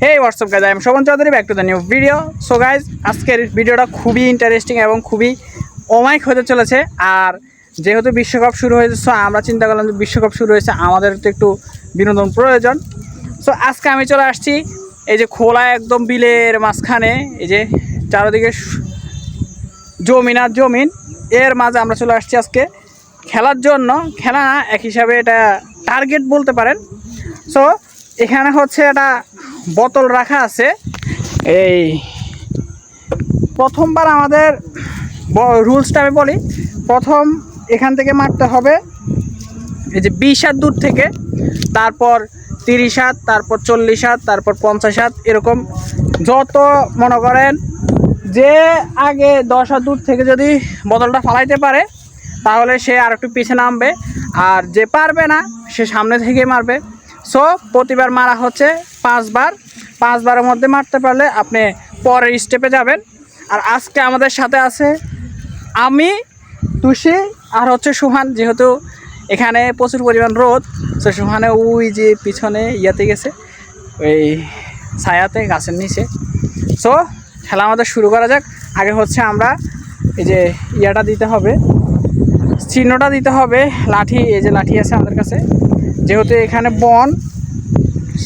Hey, what's up guys, I am Shobhan Chaudhary, back to the new video. So guys, আজকের ভিডিওটা খুবই interesting এবং খুবই অমায়িক হতে চলেছে। আর যেহেতু বিশ্বকাপ শুরু হয়েছে, সো আমরা চিন্তা করলাম যে বিশ্বকাপ শুরু হয়েছে, আমাদের তো একটু বিনোদন প্রয়োজন। সো আজকে আমি চলে আসছি এই যে খোলা একদম বিলের মাঝখানে, এই যে চারদিকে জমিন আর জমিন, এর মাঝে আমরা চলে আসছি আজকে খেলার জন্য। খেলা না, এক হিসাবে এটা টার্গেট বলতে পারেন। সো এখানে হচ্ছে একটা বোতল রাখা আছে। এই প্রথমবার আমাদের রুলসটা আমি বলি, প্রথম এখান থেকে মারতে হবে এই যে 20 হাত দূর থেকে, তারপর 30 হাত, তারপর 40 হাত, তারপর 50 হাত, এরকম যত মনে করেন যে আগে 10 হাত দূর থেকে যদি বোতলটা ফালাইতে পারে তাহলে সে আর একটু পিছিয়ে নামবে, আর যে পারবে না সে সামনে থেকে মারবে। সো প্রতিবার মারা হচ্ছে 5 বার, 5 বারের মধ্যে মারতে পারলে আপনি পরের স্টেপে যাবেন। আর আজকে আমাদের সাথে আছে আমি, তুষি আর হচ্ছে সুহান। যেহেতু এখানে প্রচুর পরিমাণ রোদ, সো সুহানে ওই যে পিছনে ইয়াতে গেছে, ওই ছায়াতে গাছের নিচে। সো খেলা আমাদের শুরু করা যাক। আগে হচ্ছে আমরা এই যে ইয়াটা দিতে হবে, চিহ্নটা দিতে হবে, লাঠি, এই যে লাঠি আছে আমাদের কাছে, যেহেতু এখানে বন।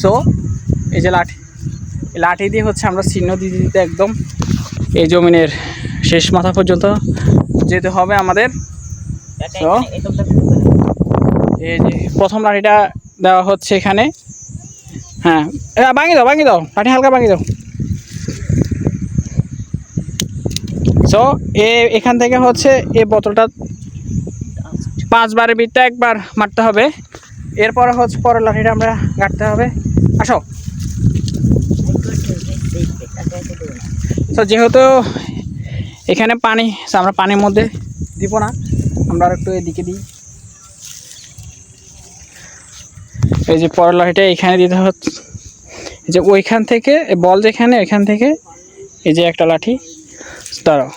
সো এই যে লাঠি দিয়ে হচ্ছে আমরা চিহ্ন দিতে দিতে একদম এই জমিনের শেষ মাথা পর্যন্ত যেতে হবে আমাদের। তো এই যে প্রথম লাঠিটা দেওয়া হচ্ছে এখানে। হ্যাঁ, ভাঙি দাও লাঠি হালকা ভাঙি দাও। সো এখান থেকে হচ্ছে এই বোতলটা 5 বারের বিটটা একবার মারতে হবে। এরপরে হচ্ছে পরের লাঠিটা আমরা কাটতে হবে। আসো। তো যেহেতু এখানে পানি, আমরা পানির মধ্যে দিব না, আমরা আর একটু এদিকে দিই। এই যে পরের লাঠিটা এখানে দিতে হচ্ছে, এই যে ওইখান থেকে বল যেখানে, এখান থেকে এই যে একটা লাঠি, দাঁড়াও,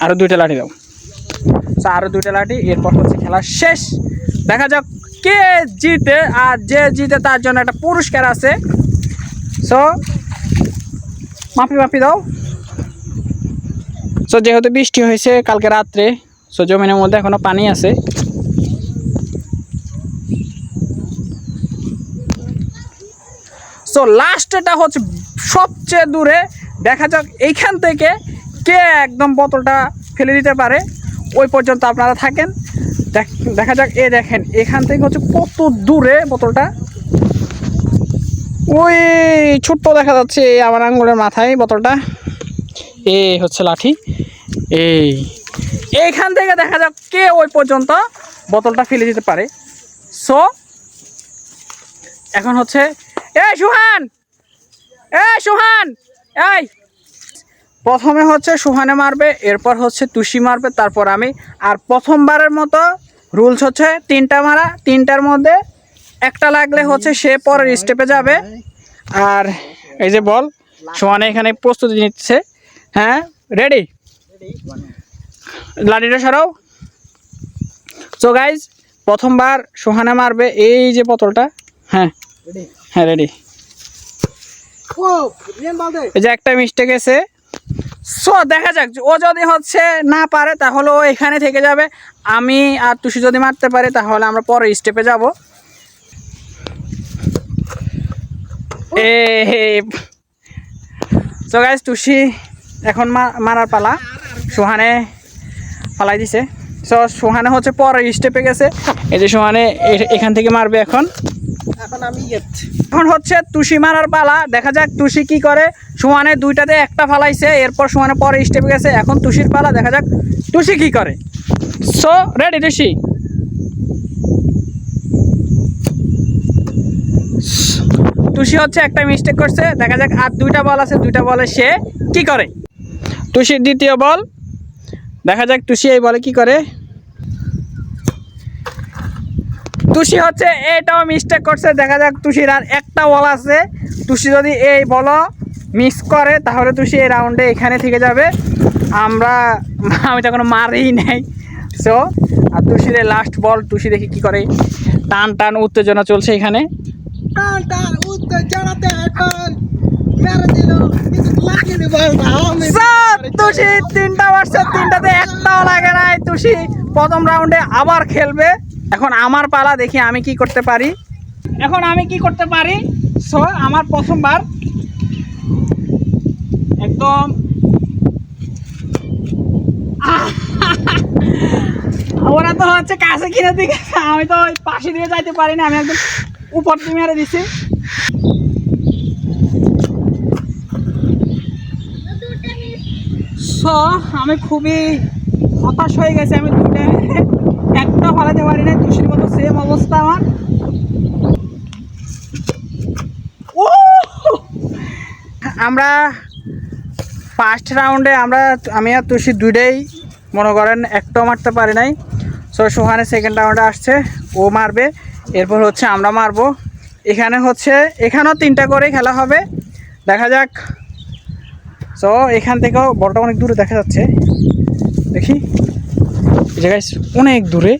আরও 2টা লাঠি দাও। তো আরও 2টা লাঠি, এরপর হচ্ছে খেলা শেষ। দেখা যাক কে জিতে, আর যে জিতে তার জন্য একটা পুরস্কার আছে। সো মাপি দাও। সো যেহেতু বৃষ্টি হয়েছে কালকে রাত্রে, সো জমিনের মধ্যে এখনো পানি আছে। সো লাস্টটা হচ্ছে সবচেয়ে দূরে। দেখা যাক এইখান থেকে কে একদম বোতলটা ফেলে দিতে পারে, ওই পর্যন্ত আপনারা থাকেন। দেখা যাক। দেখেন এখান থেকে হচ্ছে কত দূরে বোতলটা, ওই ছোট্ট দেখা যাচ্ছে আমার আঙুলের মাথায় বোতলটা। হচ্ছে লাঠি, এইখান থেকে দেখা যাক কে ওই পর্যন্ত বোতলটা ফেলে দিতে পারে। সো এখন হচ্ছে সুহান, এই প্রথমে হচ্ছে সুহানে মারবে, এরপর হচ্ছে তুষি মারবে, তারপর আমি। আর প্রথমবারের মতো রুলস হচ্ছে 3টা মারা, 3টার মধ্যে একটা লাগলে হচ্ছে সে পরের স্টেপে যাবে। আর এই যে বল, সুহানে এখানে প্রস্তুতি নিচ্ছে। হ্যাঁ, রেডি, লাঠিটা সরাও। সো গাইজ, প্রথমবার সুহানে মারবে এই যে বোতলটা। হ্যাঁ, রেডি। এই যে একটা মিস্টেক আছে। সো দেখা যাক, ও যদি হচ্ছে না পারে তাহলে ও এখানে থেকে যাবে। আমি আর তুষি যদি মারতে পারি তাহলে আমরা পরের স্টেপে যাব। সো গাইজ, তুষি এখন মারার পালা, সুহানে পালাই দিছে। সো সুহানে হচ্ছে পরের স্টেপে গেছে। এই যে সুহানে এখান থেকে মারবে এখন হচ্ছে তুষি মারার পালা। দেখা যাক তুষি কি করে। সুহানে 2টাতে একটা ফালাইছে, এরপর সুহানে পরে স্টেপে গেছে, এখন তুষির পালা। দেখা যাক তুষি কি করে। সো রেডি তুষি হচ্ছে একটা মিস্টেক করছে। দেখা যাক আর 2টা বল আছে, 2টা বলে সে কি করে। তুষির দ্বিতীয় বল, দেখা যাক তুষি এই বলে কি করে। তুষি হচ্ছে এইটাও মিস্টেক করছে। দেখা যাক তুষির আর একটা বল আছে, তুষি যদি এই বল মিস করে তাহলে তুষি এই রাউন্ডে এখানে থেকে যাবে। আমি তো কোনো মারিই নাই। সো আর তুষির লাস্ট বল, তুষি দেখি কি করে। টান উত্তেজনা চলছে এখানে। তুষি 3টা মারছে, 3টাতে একটাও লাগে নাই। তুষি প্রথম রাউন্ডে আবার খেলবে। এখন আমার পালা, দেখি আমি কি করতে পারি। সো আমার প্রথমবার একদম ওরা তো হচ্ছে কাছে কিনে দিকে, আমি তো ওই পাশে দিয়ে যাইতে পারি না, আমি একদম উপর দিয়ে মেরে দিছি। সো আমি খুবই হতাশ হয়ে গেছি, আমি দুটো একটা ফালাতে পারি না। তুষির মতো সেম অবস্থা আমার। আমরা ফার্স্ট রাউন্ডে আমি আর তুষি দুইটাই মনে করেন একটাও মারতে পারি নাই। সো সোহানে সেকেন্ড রাউন্ডে আসছে, ও মারবে, এরপর হচ্ছে আমরা মারবো। এখানেও 3টা করে খেলা হবে, দেখা যাক। সো এখান থেকেও বলটা অনেক দূরে দেখা যাচ্ছে, দেখি এই জায়গায় অনেক দূরে।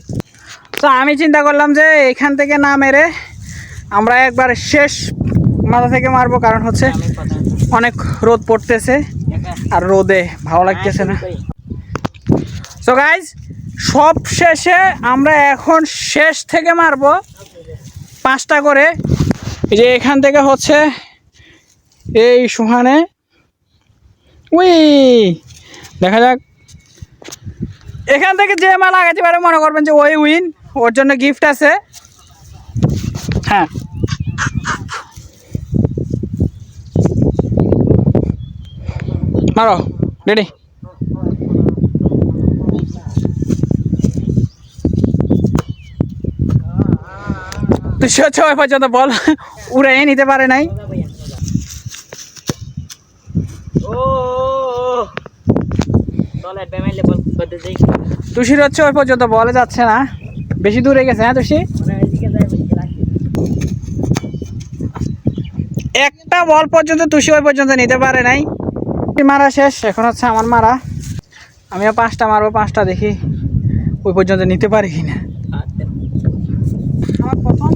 তো আমি চিন্তা করলাম যে এখান থেকে না মেরে আমরা একবার শেষ মাথা থেকে মারবো, কারণ হচ্ছে অনেক রোদ পড়তেছে আর রোদে ভালো লাগতেছে না। সো গাইজ, সব শেষে আমরা এখন শেষ থেকে মারবো 5টা করে। এই যে এখান থেকে হচ্ছে এই সোহানে, উই দেখা যাক এখান থেকে যে মাল লাগাতে পারে মনে করবেন যে ওই উইন, ওর জন্য গিফট আছে। হ্যাঁ, মারো, রেডি। তুই ওই পর্যন্ত বল উড়াই নিতে পারে নাই। তুষির হচ্ছে ওই পর্যন্ত বলে যাচ্ছে না, বেশি দূরে গেছে। হ্যাঁ তুষি, একটা বল পর্যন্ত তুষি ওই পর্যন্ত নিতে পারে নাই। মারা শেষ, এখন হচ্ছে আমার মারা। আমিও 5টা মারবো, 5টা দেখি ওই পর্যন্ত নিতে পারি কিনা। আমার প্রথম